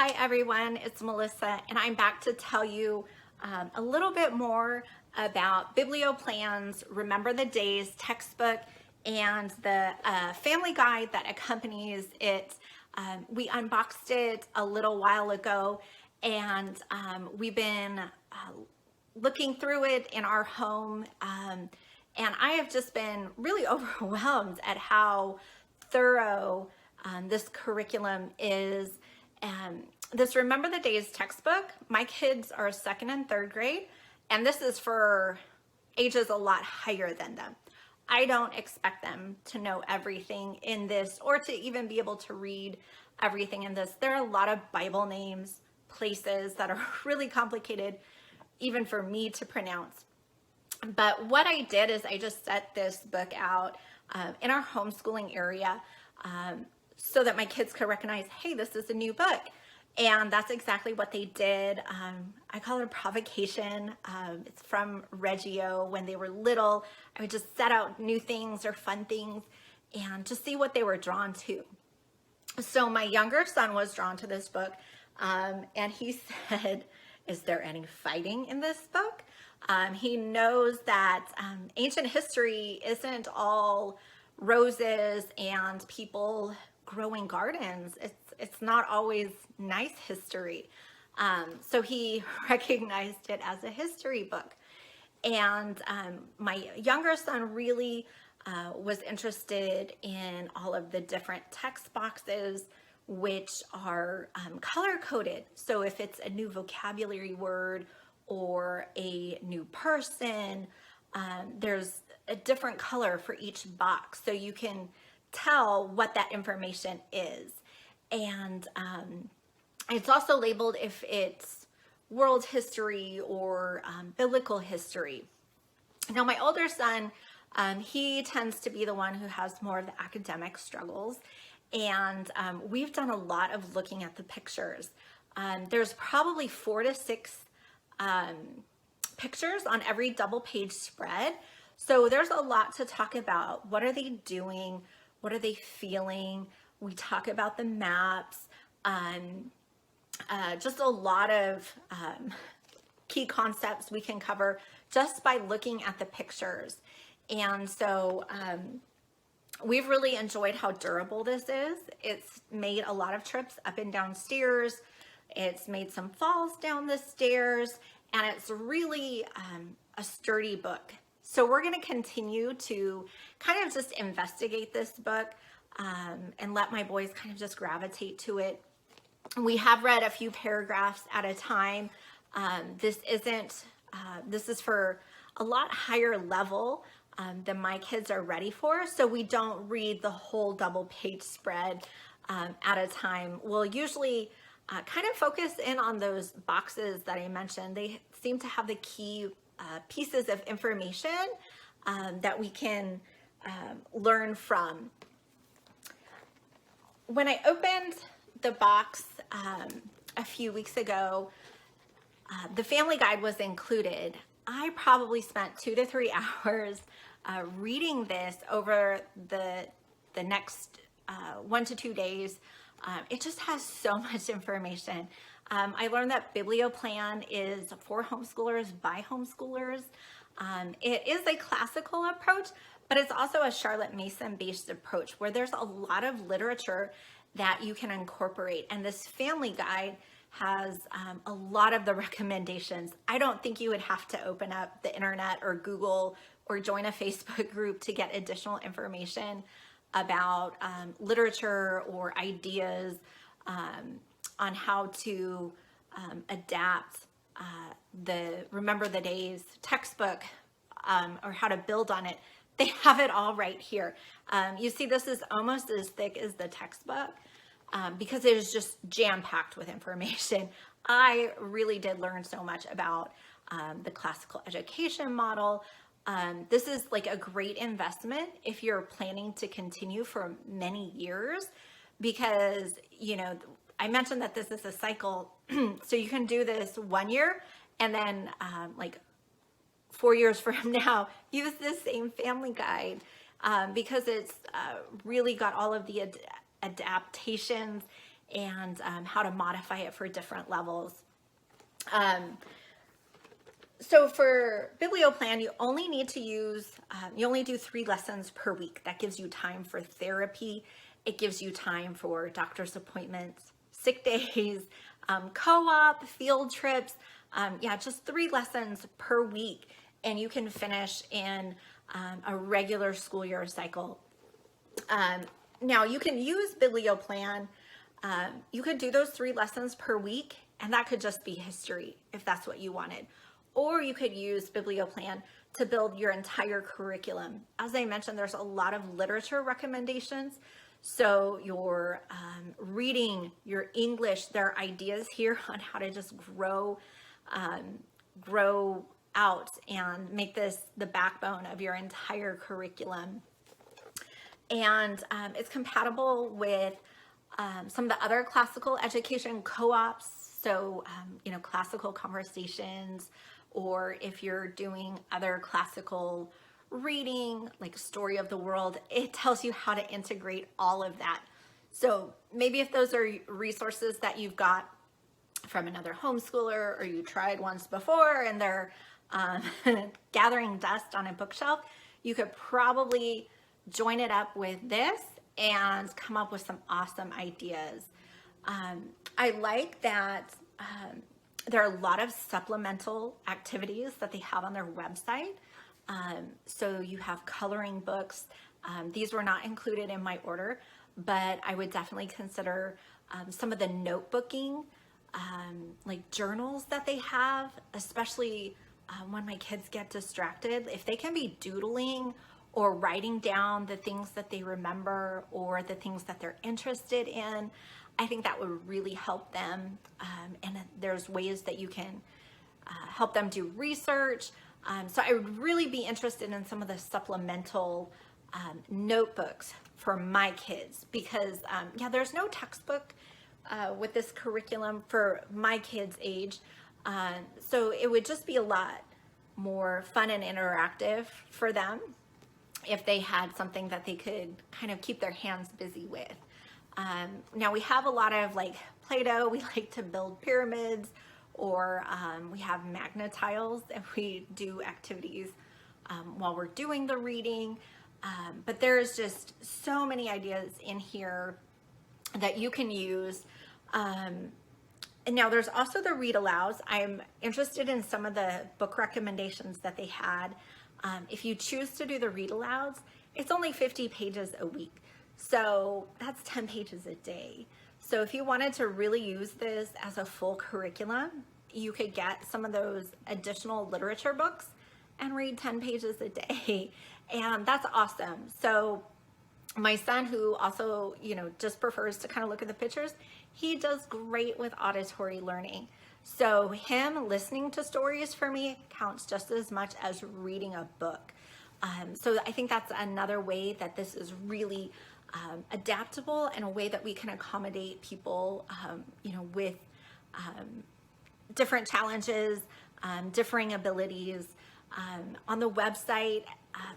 Hi everyone, it's Melissa and I'm back to tell you a little bit more about BiblioPlan's Remember the Days textbook and the family guide that accompanies it. We unboxed it a little while ago and we've been looking through it in our home and I have just been really overwhelmed at how thorough this curriculum is. This Remember the Days textbook, my kids are second and third grade, and this is for ages a lot higher than them. I don't expect them to know everything in this or to even be able to read everything in this. There are a lot of Bible names, places that are really complicated even for me to pronounce. But what I did is I just set this book out in our homeschooling area so that my kids could recognize, hey, this is a new book. And that's exactly what they did. I call it a provocation. It's from Reggio. When they were little, I would just set out new things or fun things and just see what they were drawn to. So my younger son was drawn to this book and he said, is there any fighting in this book? He knows that ancient history isn't all roses and people growing gardens. It's not always nice history. So he recognized it as a history book. And my younger son really was interested in all of the different text boxes, which are color-coded. So if it's a new vocabulary word or a new person, there's a different color for each box. So you can tell what that information is. And it's also labeled if it's world history or biblical history. Now my older son, he tends to be the one who has more of the academic struggles. And we've done a lot of looking at the pictures. There's probably 4 to 6 pictures on every double page spread. So there's a lot to talk about. What are they doing? What are they feeling? We talk about the maps, just a lot of key concepts we can cover just by looking at the pictures. And so we've really enjoyed how durable this is. It's made a lot of trips up and down stairs. It's made some falls down the stairs, and it's really a sturdy book. So we're going to continue to kind of just investigate this book and let my boys kind of just gravitate to it. We have read a few paragraphs at a time. This is for a lot higher level than my kids are ready for. So we don't read the whole double page spread at a time. We'll usually kind of focus in on those boxes that I mentioned. They seem to have the key pieces of information that we can learn from. When I opened the box a few weeks ago, the family guide was included. I probably spent 2 to 3 hours reading this over the next 1 to 2 days. It just has so much information. I learned that BiblioPlan is for homeschoolers by homeschoolers. It is a classical approach, but it's also a Charlotte Mason-based approach where there's a lot of literature that you can incorporate. And this family guide has a lot of the recommendations. I don't think you would have to open up the internet or Google or join a Facebook group to get additional information about literature or ideas on how to adapt the Remember the Days textbook or how to build on it. They have it all right here. You see, this is almost as thick as the textbook because it is just jam-packed with information. I really did learn so much about the classical education model. This is like a great investment if you're planning to continue for many years because, you know, I mentioned that this is a cycle. So you can do this 1 year and then like 4 years from now, use this same family guide because it's really got all of the adaptations and how to modify it for different levels. So for BiblioPlan, you only need to use, you only do 3 lessons per week. That gives you time for therapy. It gives you time for doctor's appointments, sick days, co-op, field trips. Yeah, just 3 lessons per week, and you can finish in a regular school year cycle. Now you can use BiblioPlan. You could do those 3 lessons per week, and that could just be history if that's what you wanted. Or you could use BiblioPlan to build your entire curriculum. As I mentioned, there's a lot of literature recommendations. So your reading, your English, there are ideas here on how to just grow out and make this the backbone of your entire curriculum. And it's compatible with some of the other classical education co-ops. So, you know, classical conversations, or if you're doing other classical reading, like Story of the World, it tells you how to integrate all of that. So maybe if those are resources that you've got from another homeschooler, or you tried once before and they're gathering dust on a bookshelf, you could probably join it up with this and come up with some awesome ideas. I like that there are a lot of supplemental activities that they have on their website. So you have coloring books. These were not included in my order, but I would definitely consider some of the notebooking, like journals that they have, especially when my kids get distracted. If they can be doodling or writing down the things that they remember or the things that they're interested in, I think that would really help them. And there's ways that you can help them do research. So I would really be interested in some of the supplemental notebooks for my kids, because yeah, there's no textbook with this curriculum for my kids' age. So it would just be a lot more fun and interactive for them if they had something that they could kind of keep their hands busy with. Now we have a lot of like Play-Doh. We like to build pyramids, or we have magnet tiles, and we do activities while we're doing the reading. But there's just so many ideas in here that you can use. And now there's also the read alouds. I'm interested in some of the book recommendations that they had. If you choose to do the read alouds, it's only 50 pages a week. So that's 10 pages a day. So if you wanted to really use this as a full curriculum, you could get some of those additional literature books and read 10 pages a day. And that's awesome. So my son, who also, you know, just prefers to kind of look at the pictures, he does great with auditory learning. So him listening to stories for me counts just as much as reading a book. So I think that's another way that this is really adaptable, and a way that we can accommodate people, you know, with different challenges, differing abilities. On the website,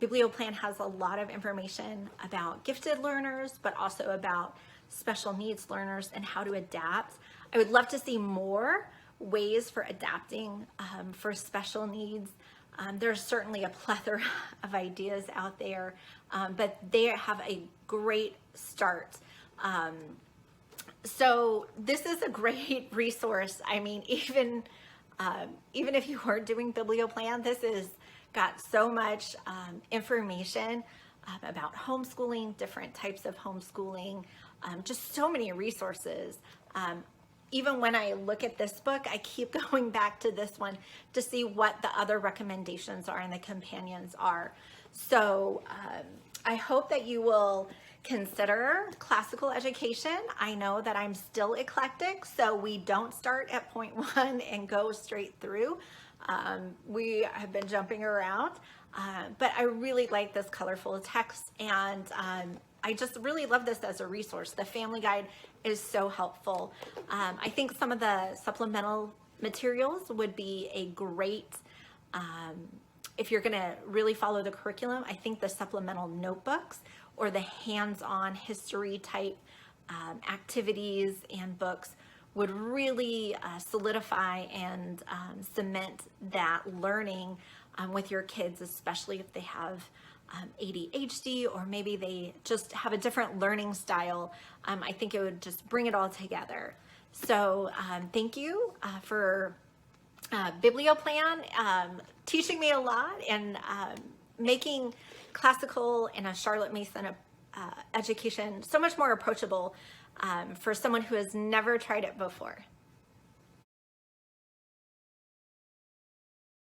BiblioPlan has a lot of information about gifted learners, but also about special needs learners and how to adapt. I would love to see more ways for adapting for special needs. There's certainly a plethora of ideas out there, but they have a great start. So this is a great resource. I mean, even if you are doing BiblioPlan, this is got so much information about homeschooling, different types of homeschooling, just so many resources. Even when I look at this book, I keep going back to this one to see what the other recommendations are and the companions are. So I hope that you will consider classical education. I know that I'm still eclectic, so we don't start at point 1 and go straight through. We have been jumping around, but I really like this colorful text, and I just really love this as a resource. The family guide is so helpful. I think some of the supplemental materials would be a great, if you're gonna really follow the curriculum, I think the supplemental notebooks or the hands-on history type activities and books would really solidify and cement that learning with your kids, especially if they have ADHD, or maybe they just have a different learning style. I think it would just bring it all together. So thank you for BiblioPlan teaching me a lot and making classical and a Charlotte Mason education so much more approachable for someone who has never tried it before.